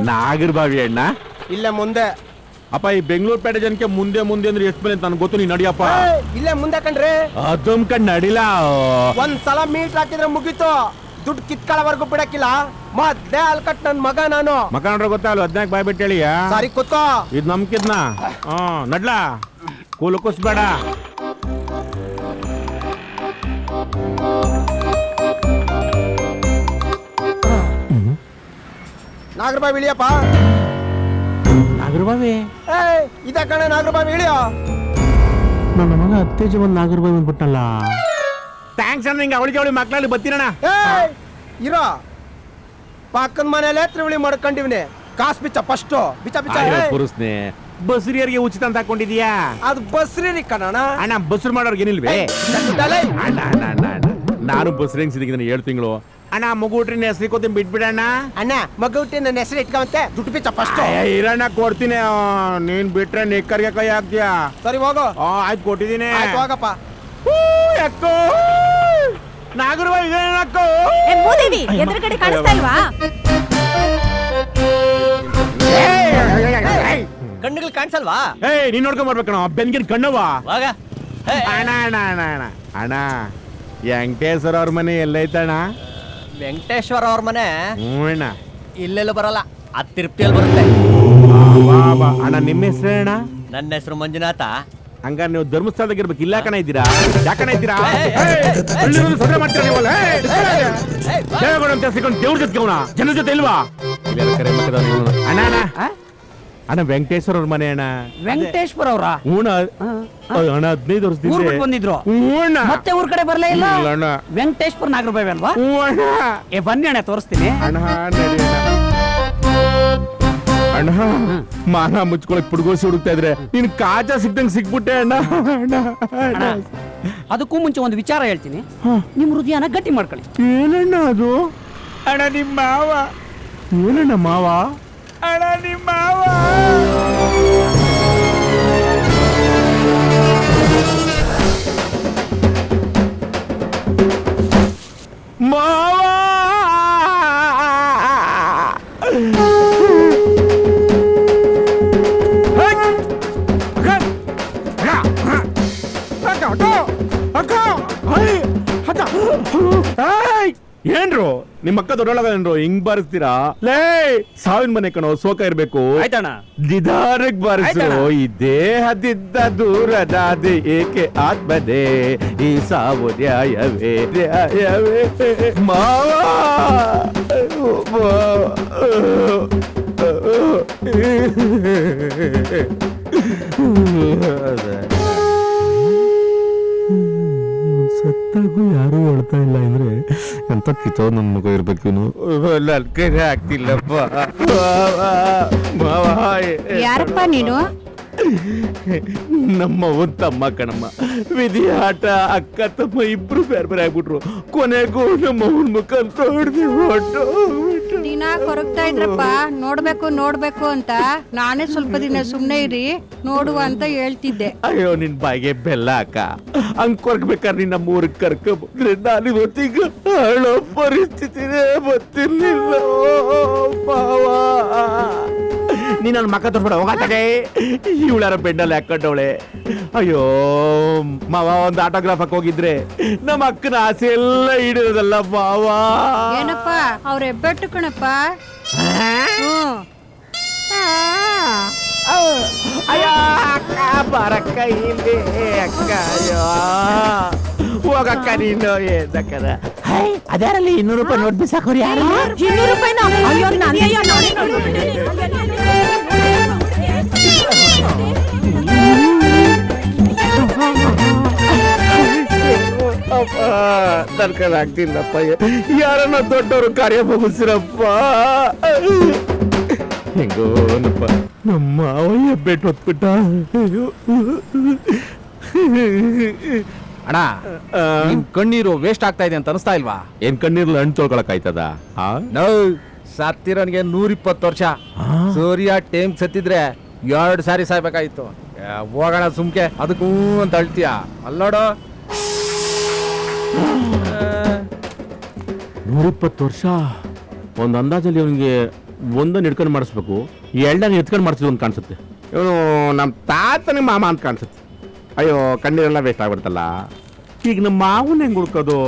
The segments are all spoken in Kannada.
ನಾಗರಬಾವಿ ಅಣ್ಣ ಇಲ್ಲೇ ಮುಂದೆ. ಅಪ್ಪ ಈ ಬೆಂಗಳೂರು ಪೇಟೆ ಜನಕ್ಕೆ ಮುಂದೆ ಮುಂದೆ ಅಂದ್ರೆ ಎಷ್ಟು ಮೇಲೆ ಅಂತ ನನಗೆ ಗೊತ್ತು. ನೀನ್ ನಡಿಯಪ್ಪ. ಇಲ್ಲೇ ಮುಂದೆ ಕಣ್ರಿ. ಅದಮ್ ಕಣ್ ನಡಿಲ್ಲ. ಒಂದ್ಸಲ ಮೀಟ್ ಹಾಕಿದ್ರೆ ಮುಗೀತು. ದುಡ್ಡು ಕಿತ್ಕೊಳ್ಳೋವರೆಗೂ ಬಿಡಕ್ಕಿಲ್ಲ. ಮತ್ತೆ ಅಲ್ಕಟ್ ನನ್ ಮಗ ನಾನು. ಮಗ ನೋಡ್ರೆ ಗೊತ್ತಾಗಲ್ಲ. 14 ಬಾಯ್ ಬಿಟ್ಟು ಹೇಳಿಯ. ಸಾರಿ ಕೂತ್ಕೋ. ಇದು ನಮ್ಕಿದ್ನ ನಡ್ಲಾ ಕೂಲು ಕುಸ್ಬೇಡ. ನಾಗರಬಾವಿ ಇಳಿಯಪ್ಪ. ನಾಗರಬಾವಿ ಇದ ಕಣ ನಾಗರಬಾವಿ ಇಳಿಯೋ. ನನ್ನ ಮಗ ಅತ್ತೇಜ ಬಂದು ನಾಗರಬಾವಿ ಬಂದ್ಬಿಟ್ಟಲ್ಲ. ಥ್ಯಾಂಕ್ಸ್ ಅಣ್ಣ. ಹಿಂಗೆ ಅವಳಿಗೆ ಮಕ್ಕಳಲ್ಲಿ ಬತ್ತೀರಣ್ಣ. ಇರೋ ಪಕ್ಕದ ಮನೇಲೆ ತ್ರಿವಳಿ ಮಾಡ್ಕೊಂಡಿವ್ನಿ. ಕಾಸು ಬಿಚ್ಚ ಫಸ್ಟ್. ಬಿಚ್ಚ ಬಿಚ್ಚ ಪುರುಸ್ನೆ. ಬಸ್ರಿಯರಿಗೆ ಉಚಿತ ಅಂತ ಹಾಕೊಂಡಿದ್ಯಾ? ಅದು ಬಸ್ರಿ ಕಣ ಅಣ್ಣ. ಬಸ್ರು ಮಾಡೋರ್ಗೆ ಏನಿಲ್ವೇ ಅಣ್ಣ? ನಾನು ಬಸ್ರಿ ಹೆಂಗ್ ಸಿಕ್ಕಿದ್ದೀನಿ 7 ತಿಂಗಳು. ಅಣ್ಣ ಮಗು ಹುಟ್ರಿ ಹೆಸರು ಕೊತ್ತೀನಿ ಬಿಟ್ಬಿಡಣ್ಣ. ಅಣ್ಣ ಮಗು ಹುಟ್ಟಿ ನನ್ನ ಹೆಸರು ಇಟ್ಕೊಂತೆ. ದುಡ್ಡು ಬಿಚ್ಚ ಫಸ್ಟ್. ಇರಣ್ಣ ಕೊಡ್ತೀನಿ. ನೀನ್ ಬಿಟ್ರೆ ನಿಕ್ಕರ್ಗೆ ಕೈ ಹಾಕ್ತೀಯಾ? ಸರಿ ಹೋಗು. ಆಯ್ತು ಕೊಟ್ಟಿದ್ದೀನಿ. ಹೋಗಪ್ಪ. ಅಕ್ಕೋ ನಾಗರಬಾವಿ ಅಕ್ಕೋ. ಎದುರುಗಡೆ ಕಾಣಿಸ್ತಾ ಇಲ್ವಾ? ಕಣ್ಣುಗಳು ಕಾಣಿಸಲ್ವಾ? ನೀನ್ ನೋಡ್ಕೊಂಡ್ ಬರ್ಬೇಕಣ್ಣ. ಬೆನ್ಗಿನ ಕಣ್ಣವ. ಅಣ್ಣ ಅಣ್ಣ ಅಣ್ಣ ಅಣ್ಣ ಅಣ್ಣ ವೆಂಕಟೇಶ್ವರ ಅವ್ರ ಮನೆ ಎಲ್ಲೈತಣ್ಣ? ವೆಂಕಟೇಶ್ವರ ಅವ್ರ ಮನೆ ಅಣ್ಣ ಇಲ್ಲೆಲ್ಲ ಬರಲ್ಲ. ಅದು ತಿರುಪ್ತಿಯಲ್ಲಿ ಬರುತ್ತೆ. ಅಣ್ಣ ನಿಮ್ಮ ಹೆಸರು ಅಣ್ಣ? ನನ್ನ ಹೆಸರು ಮಂಜುನಾಥ. ಹಂಗಾರೆ ನೀವು ಧರ್ಮಸ್ಥಳದಾಗ ಇರ್ಬೇಕು. ಇಲ್ಲ ಕಣ ಇದ್ದೀರಾ? ಯಾಕಣ ಇದ್ದೀರಾ? ಸದ್ರೆ ಮಾಡ್ತೀರಾ ನೀವಲ್ಲ? ದೇವ್ರ ಜೊತೆ ಜನರ ಜೊತೆ ಇಲ್ವಾ? ಅಣ್ಣ ಅಣ್ಣ ಅಣ್ಣ ವೆಂಕಟೇಶ್ವರ ಅವ್ರ ಮನೆ ಅಣ್ಣ. ವೆಂಕಟೇಶ್ವರ ಅವರ ಅಣ್ಣ 15 ವರ್ಷದಿಂದ ಬಂದಿದ್ರು. ಮತ್ತೆ ಊರ್ ಕಡೆ ಬರ್ಲೇ ಇಲ್ಲ. ವೆಂಕಟೇಶ್ವರ ನಾಗರಬಾವಿ ಅಲ್ವಾ? ಬನ್ನಿ ಅಣ್ಣ ತೋರಿಸ್ತೀನಿ. ಅಣ್ಣ ಮಾನ ಮುಚ್ಕೊಳಕ್ ಪುಡ್ಗೋಸಿ ಹುಡುಕ್ತಾ ಇದ್ರೆ ನೀನ್ ಕಾಜಾ ಸಿಕ್ದಂಗ್ ಸಿಕ್ಬಿಟ್ಟೆ ಅಣ್ಣ. ಅದಕ್ಕೂ ಮುಂಚೆ ಒಂದು ವಿಚಾರ ಹೇಳ್ತೀನಿ. ನಿಮ್ ಹೃದಯನ ಗಟ್ಟಿ ಮಾಡ್ಕೊಳ್ಳಿ. ಏನಣ್ಣ ಅದು? ಅಣ್ಣ ನಿಮ್ ಮಾವ. ಏನಣ್ಣ ಮಾವ? ಅಣ್ಣ ನಿಮ್ ಮಾವ. ಮಾವ ಏನ್ರು ನಿಮ್ಮ ಅಕ್ಕ ದೊಡ್ಡೊಳಗೇನ್ರು ಹಿಂಗ್ ಬಾರಿಸ್ತೀರಾ? ಲೇ ಸಾವಿನ ಮನೆ ಕಣೋ. ಸೋಕ ಇರ್ಬೇಕು. ಆಯ್ತಣ್ಣ. ನಿಧಾನಕ್ ಬಾರಿಸು. ಈ ದೇಹದಿಂದ ದೂರದಾದೆ ಏಕೆ ಆತ್ಮನೇ ಈ ಸಾವು ನ್ಯಾಯವೇ ನ್ಯಾಯವೇ ಮಾವ. ಸತ್ತಾಗೂ ಯಾರು ಹೇಳ್ತಾ ಇಲ್ಲ ಅಂದ್ರೆ ಎಂತ ಕಿತ್ತೋ ನನ್ ಮಗ ಇರ್ಬೇಕು. ಲಲ್ಕರೆ ಆಗ್ತಿಲ್ಲಪ್ಪ. ಯಾರಪ್ಪ ನೀನು? ನಮ್ಮ ತಮ್ಮ ಕಣಮ್ಮ. ವಿಧಿ ಆಟ. ಅಕ್ಕ ತಮ್ಮ ಇಬ್ರು ಬೇರೆ ಬೇರೆ ಆಗ್ಬಿಟ್ರು. ಕೊನೆಗೂ ನಮ್ಮ ಮುಖ ಹೊಟ್ಟು ದಿನ ಕೊರಗ್ತಾ ಇದ್ರಪ್ಪ. ನೋಡ್ಬೇಕು ಅಂತ ನಾನೇ ಸ್ವಲ್ಪ ದಿನ ಸುಮ್ನೆ ಇರಿ ನೋಡುವ ಅಂತ ಹೇಳ್ತಿದ್ದೆ. ಅಯ್ಯೋ ನಿನ್ ಬಾಯಿಗೆ ಬೆಲ್ಲ ಅಕ್ಕ. ಹಂಗ್ ಕೊರ್ಗ್ಬೇಕಾದ್ರೆ ನಿನ್ನ ಮೂರಕ್ಕೆ ಕರ್ಕ ಬಂದ್ರೆ ನಾನು ಇವತ್ತೀಗ ಹೇಳೋ ಪರಿಸ್ಥಿತಿನೇ ಗೊತ್ತಿರ್ಲಿಲ್ಲ ಮಾವ. ನೀ ನನ್ನ ಮಕ್ಕ ತೋರ್ಸ್ಬೇಡ ಹೋಗತ್ತದೆ. ಇವಳಾರ ಬೆಂಡಲ್ಲಿ ಹಾಕೊಂಡವಳೆ. ಅಯ್ಯೋ ಮಾವ ಒಂದು ಆಟೋಗ್ರಾಫಕ್ ಹೋಗಿದ್ರೆ ನಮ್ಮ ಅಕ್ಕನ ಆಸೆ ಎಲ್ಲ ಹಿಡಿಯೋದಲ್ಲ ಮಾವ. ಏನಪ್ಪ ಅವ್ರ ಹೆಬ್ಬೆಟ್ಟು ಕಣಪ್ಪ. ಅಯ್ಯೋ ಅಕ್ಕ ಬರಕ್ಕ ಇಲ್ಲಿ ಅಕ್ಕ. ಅಯ್ಯೋ ಹೋಗಕ್ಕ ನೀನು ಏದಕ್ಕದ. ಅದ್ಯಾರಲ್ಲಿ 200 ರೂಪಾಯಿ ನೋಟ್ ಬಿಸಾಕೋರಿ. ಯಾರು 200 ರೂಪಾಯಿನ? ತರ್ಕಲ್ ಆಗ್ತಿಲ್ಲಪ್ಪ. ಯಾರನ್ನ ದೊಡ್ಡವರು ಕಾರ್ಯ ಮುಗಿಸಿರಪ್ಪ. ಹೆಂಗೋನಪ್ಪ ನಮ್ಮ ಅವಯ್ಯ ಬೆಟ್ಟು ಹೊತ್ಬಿಟ್ಟ. ಅಣ್ಣ ನಿಮ್ ಕಣ್ಣೀರು ವೇಸ್ಟ್ ಆಗ್ತಾ ಇದೆ ಅಂತ ಅನಿಸ್ತಾ ಇಲ್ವಾ? ಏನ್ ಕಣ್ಣೀರ್ಲ ಹಣ್ಣು ತೊಳ್ಕೊಳಕ್ ಆಯ್ತದ? ಸತ್ತಿರೋನ್ಗೆ 120 ವರ್ಷ. ಸೂರ್ಯ ಟೈಮ್ ಸತ್ತಿದ್ರೆ 2 ಸಾರಿ ಸಾಯ್ಬೇಕಾಯ್ತು. ಹೋಗೋಣ ಸುಮ್ಕೆ. ಅದಕ್ಕೂ ಅಂತ ಅಳ್ತೀಯ ಅಲ್ಲೋಡು. 120 ವರ್ಷ. ಒಂದ್ ಅಂದಾಜಲ್ಲಿ ಅವನಿಗೆ ಒಂದನ್ನು ಹಿಡ್ಕೊಂಡು ಮಾಡಿಸ್ಬೇಕು, ಎರಡನ್ನ ಎತ್ಕೊಂಡು ಮಾಡಿಸಿದ್ರು ಅಂತ ಕಾಣಿಸುತ್ತೆ. ಇವನು ನಮ್ಮ ತಾತನಿಗೆ ಮಾಮ ಅಂತ ಕಾಣಿಸುತ್ತೆ. ಅಯ್ಯೋ ಕಣ್ಣೀರೆಲ್ಲ ವೇಸ್ಟ್ ಆಗ್ಬಿಡ್ತಲ್ಲ. ಈಗ ನಮ್ಮ ಮಾವನ ಹೆಂಗೆ ಹುಡ್ಕೋದು?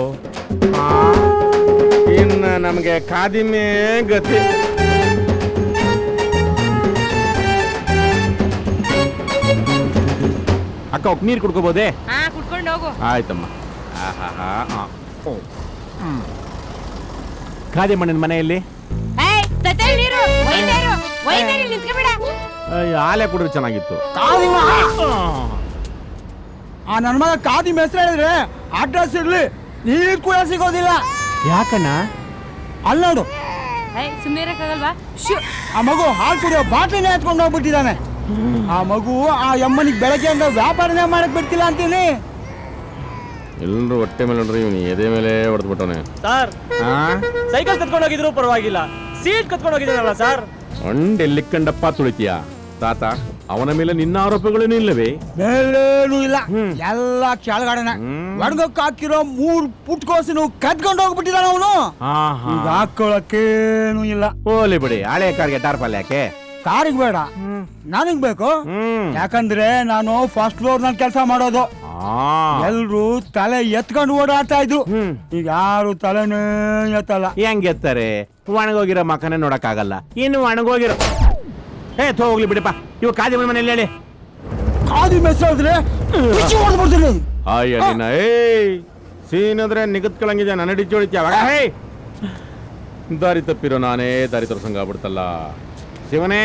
ಇನ್ನು ನಮಗೆ ಕಾದಿಮೆ ಗತಿ. ಅಕ್ಕ ಒಕ್ ನೀರು ಕುಡ್ಕೋಬೋದೇ? ಕುಡ್ಕೊಂಡು ಹೋಗು. ಆಯ್ತಮ್ಮ. ಕಾದೆ ಮಣ್ಣನ ಮನೆಯಲ್ಲಿ ಹಾಲೆ ಕುಡಿದ್ರೆ ಚೆನ್ನಾಗಿತ್ತು. ಆ ನನ್ನ ಮಗ ಕಾದಿ ಹೆಸರು ಹೇಳಿದ್ರೆ ಅಡ್ರೆಸ್ ಇರ್ಲಿ, ನೀರು ಕೂಡ ಸಿಗೋದಿಲ್ಲ. ಯಾಕಣ್ಣ? ಅಲ್ಲಿ ನೋಡು, ಆ ಮಗು ಹಾಲು ಕುಡಿಯೋ ಬಾಟ್ಲಿನೇ ಎತ್ಕೊಂಡು ಹೋಗ್ಬಿಟ್ಟಿದ್ದಾನೆ. ಆ ಮಗು ಆ ಯಮ್ಮನಿಗೆ ಬೆಳಗ್ಗೆ ಅಂದ್ರೆ ವ್ಯಾಪಾರನೇ ಮಾಡಕ್ ಬಿಡ್ತಿಲ್ಲ ಅಂತೀನಿ. ಎಲ್ಲರೂ ಹೊಟ್ಟೆ ಮೇಲೆ ನೋಡ್ರಿ, ಇವನು ಎದೆ ಮೇಲೆ ಹೊಡೆದ್ಬಿಟ್ಟವನೆ. ಸರ್ ಸೈಕಲ್ ಕತ್ಕೊಂಡು ಹೋಗಿದ್ರು ಪರವಾಗಿಲ್ಲ, ಸೀಟ್ ಕತ್ಕೊಂಡು ಹೋಗಿದ್ದಾರಲ್ಲ ಸರ್. ಎಲ್ಲಿ ಕಂಡಪ್ಪ ತುಳಿತೀಯ ತಾತ? ಅವನ ಮೇಲೆ ನಿನ್ನ ಆರೋಪಗಳೇನು ಇಲ್ಲವೇ? ಮೇಲೇನು ಇಲ್ಲ, ಎಲ್ಲ ಕೆಳಗಡೆನೆ. ಒಣಗಕ್ಕೆ ಹಾಕಿರೋ 3 ಪುಟ್ಕೋಸಿನ ಕತ್ಕೊಂಡು ಹೋಗ್ಬಿಟ್ಟಿದ್ದಾನ ಅವನು. ಈಗ ಹಾಕೊಳ್ಳಕ್ಕೇನು ಇಲ್ಲ. ಹೋಲಿ ಬಿಡಿ, ಹಳೆ ಕಾರ್ಗೆ ಟಾರ್ಪಲ್ ಯಾಕೆ? ಕಾರಿಗೆ ಬೇಡ, ನನಗ್ ಬೇಕು. ಯಾಕಂದ್ರೆ ನಾನು ಫಸ್ಟ್ ಫ್ಲೋರ್ ನಲ್ಲಿ ಕೆಲಸ ಮಾಡೋದು. ಎಲ್ರು ತಲೆ ಎತ್ಕೊಂಡು ಓಡಾಡ್ತಾ ಇದ್ರು, ಈಗ ಯಾರು ತಲೆನೇ ಎತ್ತಲ್ಲ. ಹೆಂಗ್ ಎತ್ತಾರೆ? ಒಣಗೋಗಿರೋ ಮಕನೇ ನೋಡಕ್ಕಾಗಲ್ಲ, ಇನ್ನು ಒಣಗೋಗಿರೋ ಹೋಗ್ಲಿ ಬಿಡಿಪ್ಪ. ಇವ ಕಾದಿ ಮನೇಲಿ ಹೇಳಿ ಕಾದಿ ಮೆಸ್ಸಾದ್ರೆ ಅಯ್ಯ ನಿನ್ನ ಸೀನದ್ರೆ ನಿಗದ್ಕೊಳಂಗಿದ್ಯಾ, ನನ್ನ ಹಿಡಿಚಿ ಹೊಡಿತ್ಯಾವ? ದಾರಿ ತಪ್ಪಿರೋ ನಾನೇ ದಾರಿ ತೋರ್ಸಂಗ ಆಗ್ಬಿಡ್ತಲ್ಲ. ಶಿವನೇ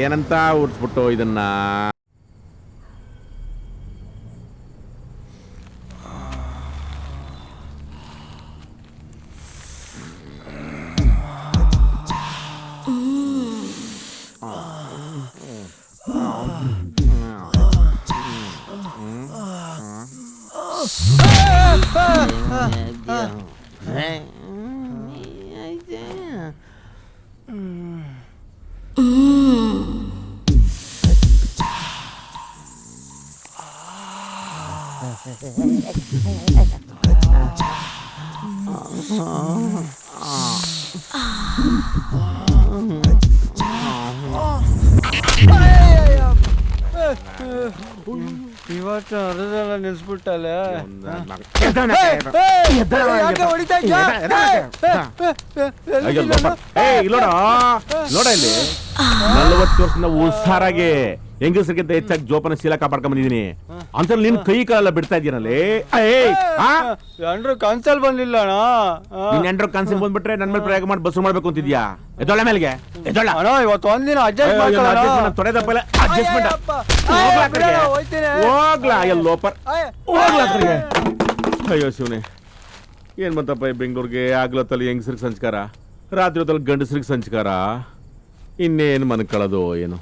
ಏನಂತ ಉಡ್ಸ್ಬಿಟ್ಟು ಇದನ್ನ. ಇವತ್ತು ಅರ್ಧೆಲ್ಲ ನಿಲ್ಸ್ಬಿಟ್ಟಲ್ಲ. ನೋಡ ಇಲ್ಲಿ 40 ವರ್ಷದಿಂದ ಉಸಾರಾಗಿ ಹೆಂಗಸರಿಗಿಂತ ಹೆಚ್ಚಾಗಿ ಜೋಪನ ಶೀಲ ಕಾಪಾಡ್ಕೊಂಡ್ ಬಂದಿದ್ದೀನಿ ಅಂತ ನಿನ್ ಕೈ ಕಾಲೆಲ್ಲ ಬಿಡ್ತಾ ಇದೀನಲ್ಲಿ. ಎಂಡ್ರು ಕನ್ಸಲ್ ಬಂದಿಲ್ಲ ಅಣ್ಣ. ನೀನ್ ಎಂಡ್ರು ಕನ್ಸಿಲ್ ಬಂದ್ಬಿಟ್ರೆ ನನ್ ಮೇಲೆ ಪ್ರಯೋಗ ಮಾಡಿ ಬಸ್ಸು ಮಾಡ್ಬೇಕು ಅಂತಿದ್ಯಾ? ಎದ್ದೊಳ್ಳೆ ಮೇಲ್ಗೆ ಎದ್ದೊಳ್ಳ. ಅಣ್ಣ ಇವತ್ತು ಒಂದಿನ ಅಡ್ಜಸ್ಟ್ ತೊಡೆದಪ್ಪಲ್ಲ ಅಡ್ಜಸ್ಟ್ಮೆಂಟ್. ಹೋಗ್ಲಾ ಎಲ್ಲೋಪರ್ ಹೋಗ್ಲಾ. ಅಯ್ಯೋ ಶಿವನೇ, ಏನ್ ಬಂತಪ್ಪ ಬೆಂಗಳೂರಿಗೆ? ಆಗ್ಲತ್ತಲ್ಲಿ ಹೆಂಗಸ್ರಿಗೆ ಸಂಸ್ಕಾರ, ರಾತ್ರಿ ಹೊತ್ತಲ್ಲಿ ಗಂಡಸ್ರಿಗೆ ಸಂಸ್ಕಾರ, ಇನ್ನೇನು ಮನ್ಕೊಳ್ಳೋದು ಏನು?